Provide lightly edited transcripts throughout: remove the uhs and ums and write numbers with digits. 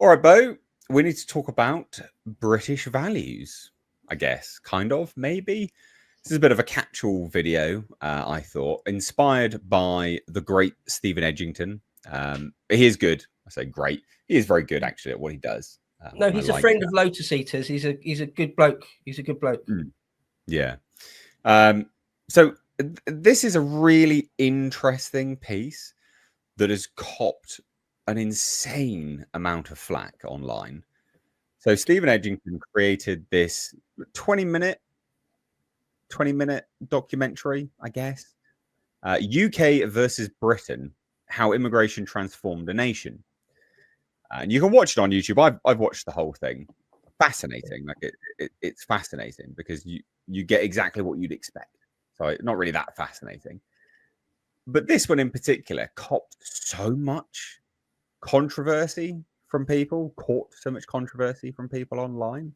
All right, Bo, we need to talk about British values, I guess. Kind of, maybe. This is a bit of a catch-all video, I thought, inspired by the great Stephen Edgington. He is good. I say great. He is very good, actually, at what he does. No, he's a friend of Lotus Eaters. He's a good bloke. He's a good bloke. Yeah. So this is a really interesting piece that has copped an insane amount of flack online. So Stephen Edgington created this 20-minute documentary, I guess. UK versus Britain, how immigration transformed a nation. And you can watch it on YouTube. I've watched the whole thing. Fascinating. Like it's fascinating because you get exactly what you'd expect. So not really that fascinating. But this one in particular copped so much controversy from people, caught so much controversy from people online.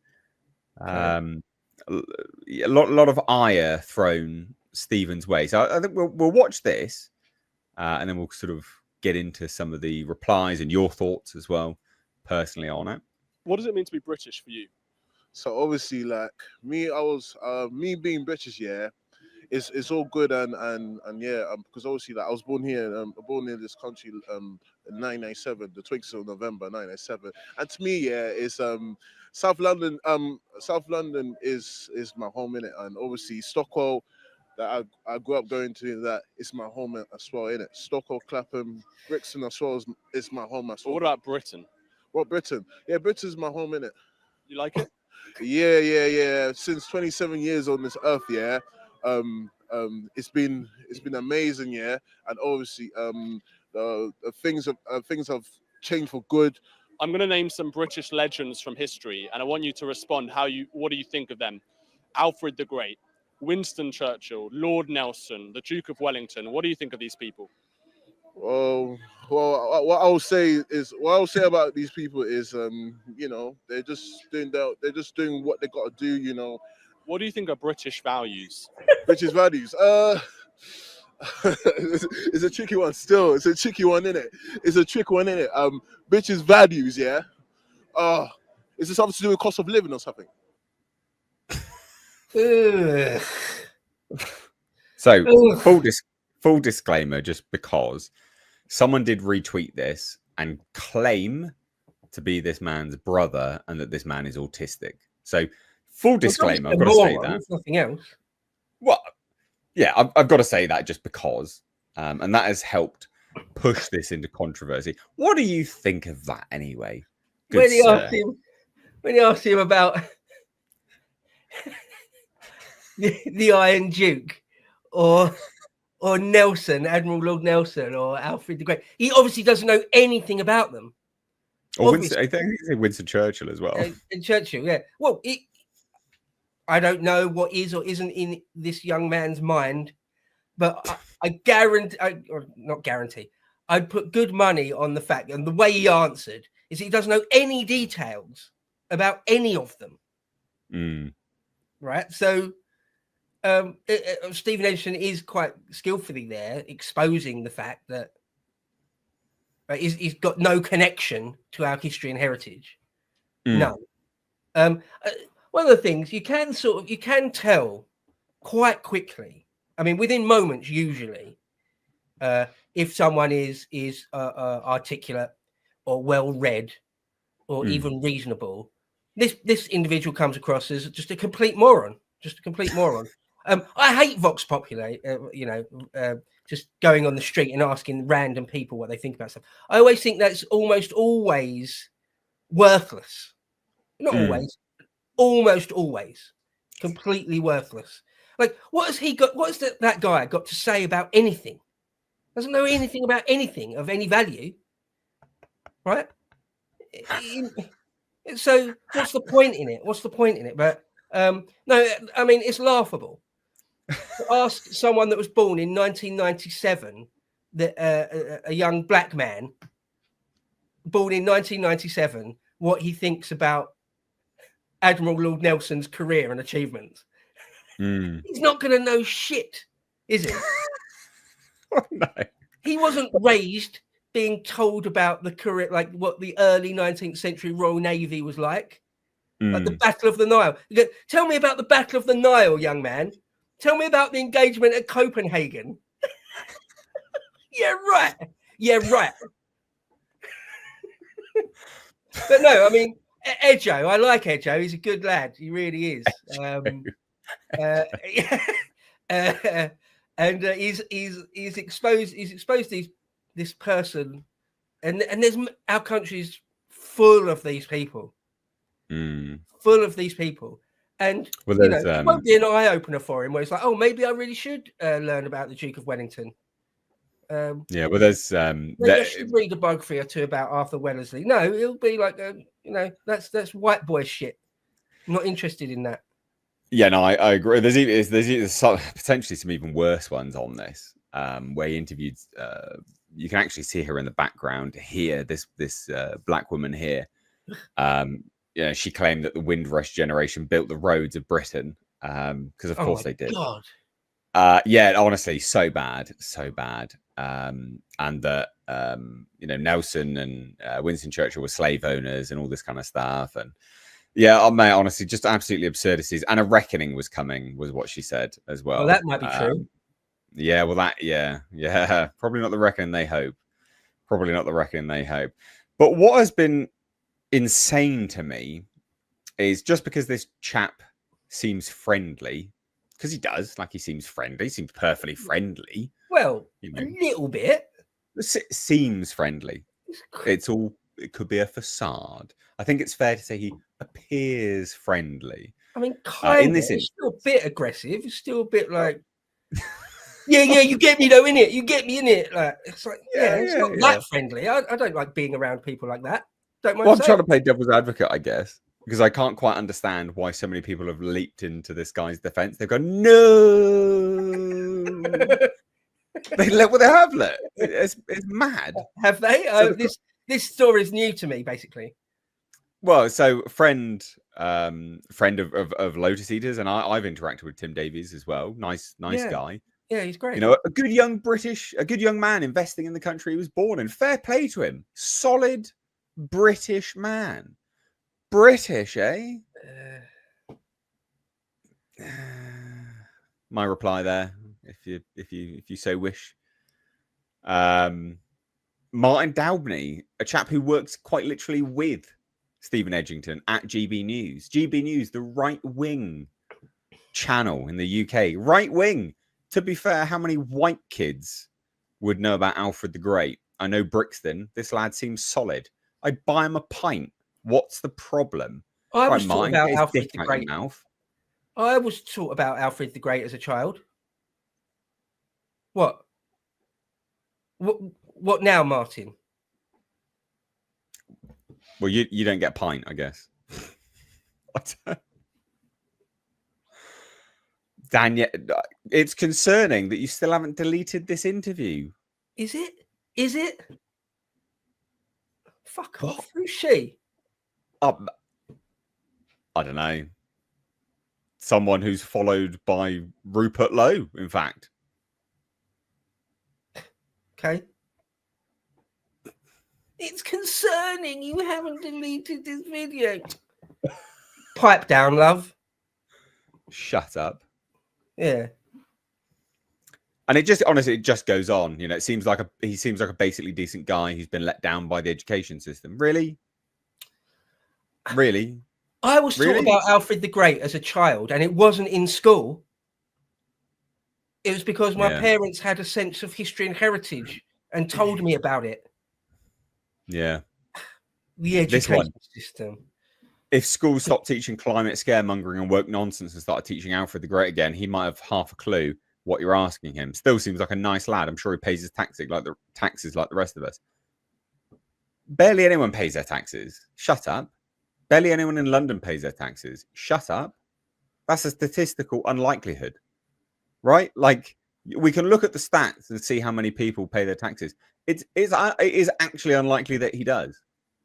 A lot of ire thrown Stephen's way. So I think we'll watch this, and then we'll sort of get into some of the replies and your thoughts as well, personally, on it. What does it mean to be British for you? So obviously, like me, I was me being British, yeah. It's all good and yeah, because obviously like I was born here, born in this country in 1997, the 20th of November 1997, and to me, yeah, it's South London. South London is my home in it, and obviously Stockwell, that I grew up going to, that is my home as well in it. Stockwell, Clapham, Brixton as well is my home as well. But what about Britain? What Britain? Yeah, Britain's my home in it. You like it? Yeah. Since 27 years on this earth, yeah. It's been amazing, yeah, and obviously the things have changed for good. I'm going to name some British legends from history, and I want you to respond. What do you think of them? Alfred the Great, Winston Churchill, Lord Nelson, the Duke of Wellington. What do you think of these people? Well, what I'll say about these people is, you know, they're just doing what they got to do, you know. What do you think are British values? British values. It's a tricky one still. It's a tricky one, innit? It's a tricky one, innit? British values, yeah. Is it something to do with cost of living or something? So full disclaimer, just because someone did retweet this and claim to be this man's brother and that this man is autistic. So full disclaimer, I've got to say that. Nothing else. Well, yeah, I've got to say that just because, and that has helped push this into controversy. What do you think of that, anyway? When you asked him about the Iron Duke, or Nelson, Admiral Lord Nelson, or Alfred the Great, he obviously doesn't know anything about them. Or Winston, I think he's Winston Churchill as well. And Churchill, yeah. Well, I don't know what is or isn't in this young man's mind, but I guarantee, or not guarantee, I'd put good money on the fact, and the way he answered is he doesn't know any details about any of them. Right? So Stephen Edgington is quite skillfully there, exposing the fact that he's got no connection to our history and heritage. None. One of the things you can tell quite quickly. I mean, within moments, usually, if someone is articulate or well read or even reasonable. This individual comes across as just a complete moron. I hate Vox Populi. Just going on the street and asking random people what they think about stuff. I always think that's almost always worthless. Not always. Almost always completely worthless. Like, what has he got? What has that guy got to say about anything? Doesn't know anything about anything of any value, right? So what's the point in it? But no, I mean, it's laughable. To ask someone that was born in 1997, that a young black man born in 1997, what he thinks about Admiral Lord Nelson's career and achievements. He's not going to know shit, is he? No. He wasn't raised being told about the correct, like what the early 19th century Royal Navy was like the Battle of the Nile. You go, tell me about the Battle of the Nile, young man. Tell me about the engagement at Copenhagen. Yeah, right. Yeah, right. But no, I mean, Ejo, I like Ejo. He's a good lad. He really is. And he's exposed this person, and there's our country's full of these people, full of these people. And well, you know, it won't be an eye opener for him where it's like, oh, maybe I really should learn about the Duke of Wellington. Yeah, well, there's maybe I should read a biography or two about Arthur Wellesley. No, it'll be like, you know, that's white boy shit. I'm not interested in that. Yeah, no, I agree. There's potentially some even worse ones on this, where he interviewed. You can actually see her in the background here. This black woman here. You know, she claimed that the Windrush generation built the roads of Britain, because of course they did. God. Yeah, honestly, so bad. And that you know, Nelson and Winston Churchill were slave owners and all this kind of stuff. And yeah, mate, honestly, just absolutely absurdities. And a reckoning was coming, was what she said as well. Well, that might be true. Yeah, well, yeah, probably not the reckoning they hope. But what has been insane to me is just because this chap seems friendly, because he does, like, he seems friendly, seems perfectly friendly. Well, you know, a little bit. It seems friendly. It could be a facade. I think it's fair to say he appears friendly. I mean, kind of. It's still a bit aggressive. It's still a bit like, yeah, you get me though, innit? You get me, innit? Like, it's like, it's not that friendly. I don't like being around people like that. Don't mind. Well, I'm trying to play devil's advocate, I guess, because I can't quite understand why so many people have leaped into this guy's defense. They've gone, no. They have let. It's mad. Have they? This story is new to me, basically. Well, so friend of Lotus Eaters, and I've interacted with Tim Davies as well. Nice guy. Yeah, he's great. You know, a good young man investing in the country he was born in. Fair play to him. Solid British man. British, eh? My reply there, if you so wish. Martin Daubney, a chap who works quite literally with Stephen Edgington at GB News. GB News, the right-wing channel in the UK. Right-wing. To be fair, how many white kids would know about Alfred the Great? I know Brixton. This lad seems solid. I'd buy him a pint. What's the problem? I was taught about Alfred the Great. I was taught about Alfred the Great as a child. What now, Martin? Well, you don't get a pint, I guess. Daniel, it's concerning that you still haven't deleted this interview. Is it? Fuck off. Who's she? I don't know. Someone who's followed by Rupert Lowe, in fact. Okay. It's concerning you haven't deleted this video. Pipe down, love. Shut up. Yeah. And it just goes on. You know, he seems like a basically decent guy who's been let down by the education system. Really? I was taught about Alfred the Great as a child, and it wasn't in school. It was because my parents had a sense of history and heritage and told me about it. Yeah. The education system. If schools stopped teaching climate scaremongering and woke nonsense and started teaching Alfred the Great again, he might have half a clue what you're asking him. Still seems like a nice lad. I'm sure he pays his taxes like the rest of us. Barely anyone pays their taxes. Shut up. Barely anyone in London pays their taxes. Shut up. That's a statistical unlikelihood, right? Like, we can look at the stats and see how many people pay their taxes. It is actually unlikely that he does.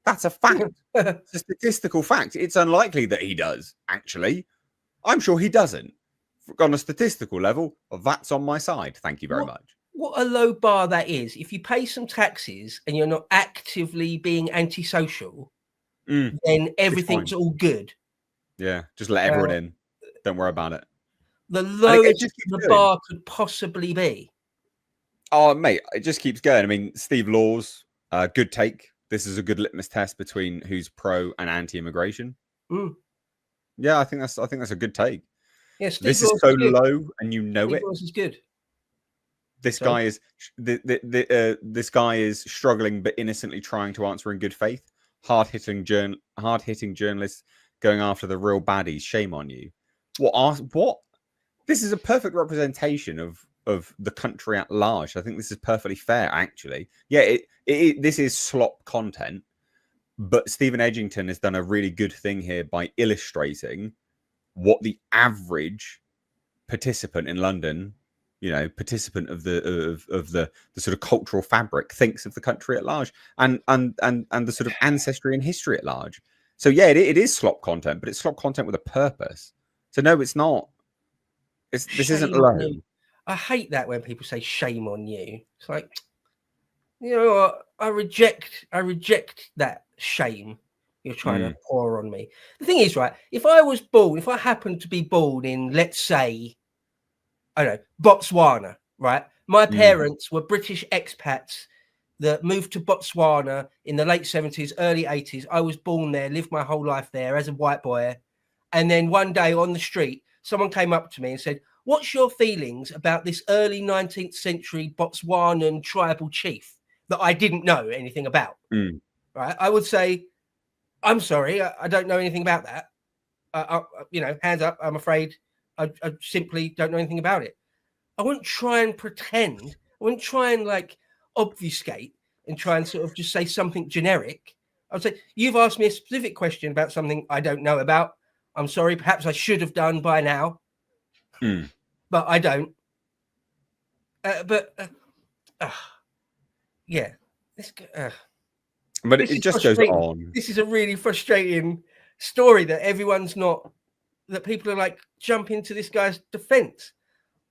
That's a fact. It's a statistical fact. It's unlikely that he does, actually. I'm sure he doesn't. On a statistical level, that's on my side. Thank you very much. what a low bar that is. If you pay some taxes and you're not actively being antisocial, then everything's all good. Yeah, just let everyone in. Don't worry about it. The lowest just keeps the going. bar could possibly be. Oh, mate, it just keeps going. I mean, Steve Laws, good take. This is a good litmus test between who's pro and anti-immigration. Yeah, I think that's a good take. Yeah, Steve this Laws is so good. low, and you know Steve it. Laws is good. This guy is this guy is struggling, but innocently trying to answer in good faith. Hard-hitting journalists going after the real baddies. Shame on you. What? This is a perfect representation of the country at large. I think this is perfectly fair, actually. Yeah, this is slop content, but Stephen Edgington has done a really good thing here by illustrating what the average participant in London, participant of the sort of cultural fabric thinks of the country at large, and the sort of ancestry and history at large. So yeah, it is slop content, but it's slop content with a purpose. So no, it's not. This isn't low. I hate that when people say shame on you. It's like, you know what? I reject that shame you're trying to pour on me. The thing is, right, if I happened to be born in, let's say, I don't know, Botswana, right? My parents were British expats that moved to Botswana in the late 70s, early 80s. I was born there, lived my whole life there as a white boy. And then one day on the street, someone came up to me and said, "What's your feelings about this early 19th century Botswanan tribal chief that I didn't know anything about?" Right? I would say, "I'm sorry, I don't know anything about that. Hands up, I'm afraid I simply don't know anything about it." I wouldn't try and pretend. I wouldn't try and obfuscate and try and sort of just say something generic. I would say, "You've asked me a specific question about something I don't know about. I'm sorry, perhaps I should have done by now, but I don't." Yeah. But it just goes on. This is a really frustrating story that that people are jump into this guy's defense.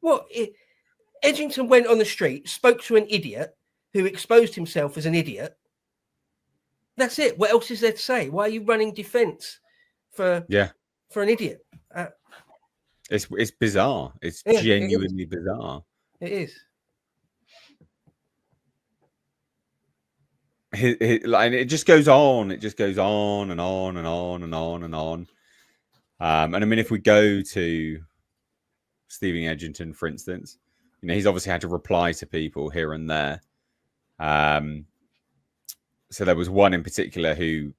Edgington went on the street, spoke to an idiot who exposed himself as an idiot. That's it. What else is there to say? Why are you running defense for an idiot? It's bizarre. It's genuinely bizarre. It is. It just goes on. It just goes on and on and on and on and on. And I mean, if we go to Stephen Edgington, for instance, he's obviously had to reply to people here and there. So there was one in particular who,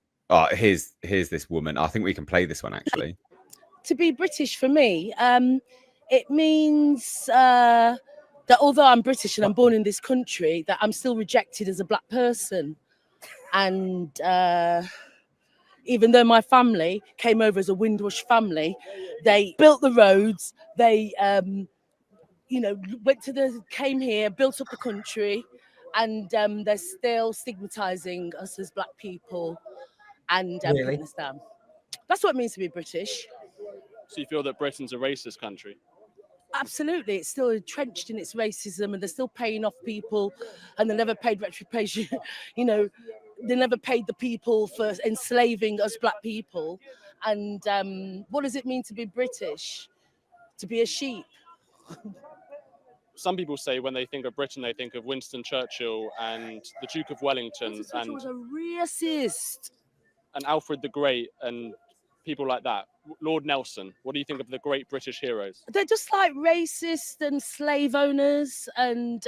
here's this woman. I think we can play this one actually. To be British for me, it means that although I'm British and I'm born in this country, that I'm still rejected as a black person. And even though my family came over as a Windrush family, they built the roads, they came here, built up the country, and they're still stigmatizing us as black people and putting us down. That's what it means to be British. So you feel that Britain's a racist country? Absolutely. It's still entrenched in its racism, and they're still paying off people, and they never paid retribution. They never paid the people for enslaving us black people. And what does it mean to be British? To be a sheep? Some people say when they think of Britain, they think of Winston Churchill and the Duke of Wellington. Winston Churchill was a racist. And Alfred the Great and people like that. Lord Nelson, what do you think of the great British heroes? They're just like racist and slave owners, and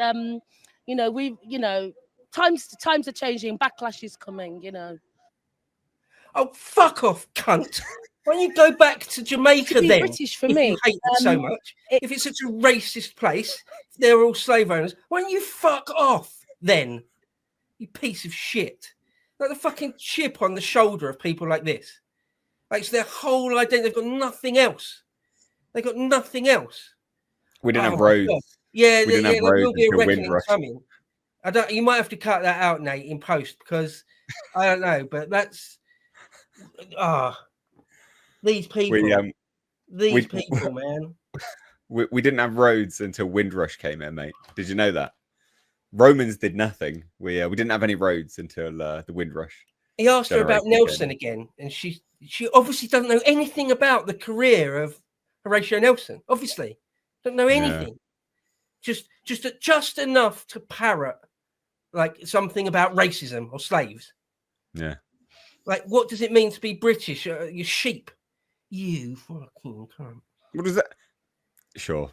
times are changing, backlash is coming. Oh, fuck off, cunt! Why don't you go back to Jamaica to be then? British for if me, you hate it so much. If it's such a racist place, they're all slave owners. Why don't you fuck off then? You piece of shit! Like the fucking chip on the shoulder of people like this. It's their whole identity. They've got nothing else. They've got nothing else. We didn't have roads. God. Yeah, we didn't have roads will be a reckoning Windrush. coming. You might have to cut that out, Nate, in post, because I don't know, but that's these people. People, man. We didn't have roads until Windrush came in, mate. Did you know that? Romans did nothing. We didn't have any roads until the Windrush. He asked her about generated Nelson again, and she obviously doesn't know anything about the career of Horatio Nelson. Obviously, don't know anything. Just enough to parrot like something about racism or slaves. Yeah. Like, what does it mean to be British? You sheep. You fucking cunt. What is that? Sure.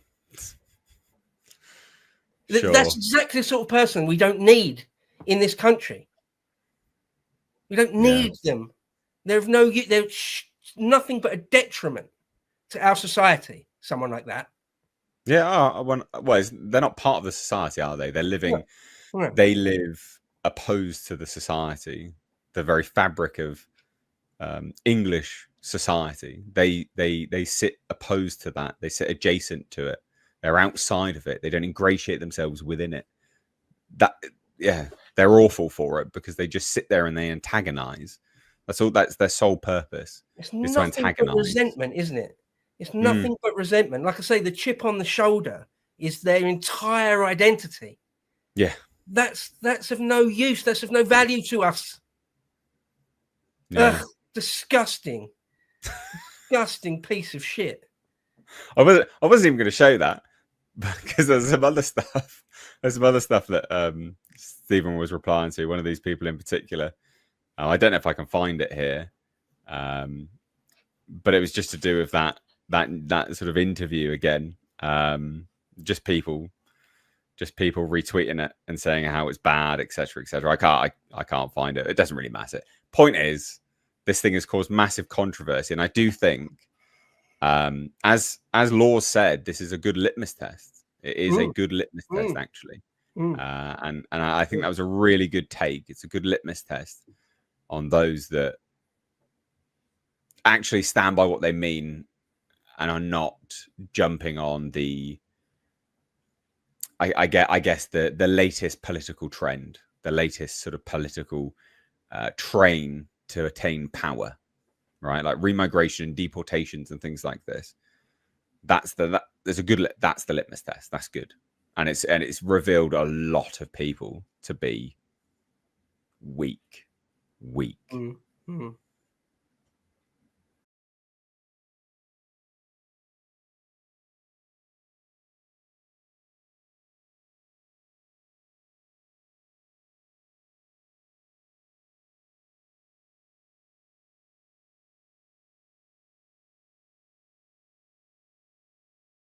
That's exactly the sort of person we don't need in this country. We don't need them. They're nothing but a detriment to our society. Someone like that. Yeah. They're not part of the society, are they? They're living. Yeah. They live opposed to the society, the very fabric of English society. They sit opposed to that. They sit adjacent to it. They're outside of it. They don't ingratiate themselves within it. They're awful for it because they just sit there and they antagonize. That's all. That's their sole purpose. It's nothing but resentment, isn't it? It's nothing but resentment. Like I say, the chip on the shoulder is their entire identity. Yeah. That's of no use. That's of no value to us. Yeah. Ugh, disgusting. Disgusting piece of shit. I wasn't even going to show that because there's some other stuff. There's some other stuff that Stephen was replying to. One of these people in particular. I don't know if I can find it here, but it was just to do with that sort of interview again. Just people retweeting it and saying how it's bad, etc., etc. I can't find it. It doesn't really matter. Point is, this thing has caused massive controversy, and I do think, as Laws said, this is a good litmus test. It is a good litmus test, actually, and I think that was a really good take. It's a good litmus test on those that actually stand by what they mean and are not jumping on the. I guess the latest political trend, the latest sort of political train to attain power, right? Like remigration, deportations, and things like this. That's the litmus test. That's good, and it's revealed a lot of people to be weak.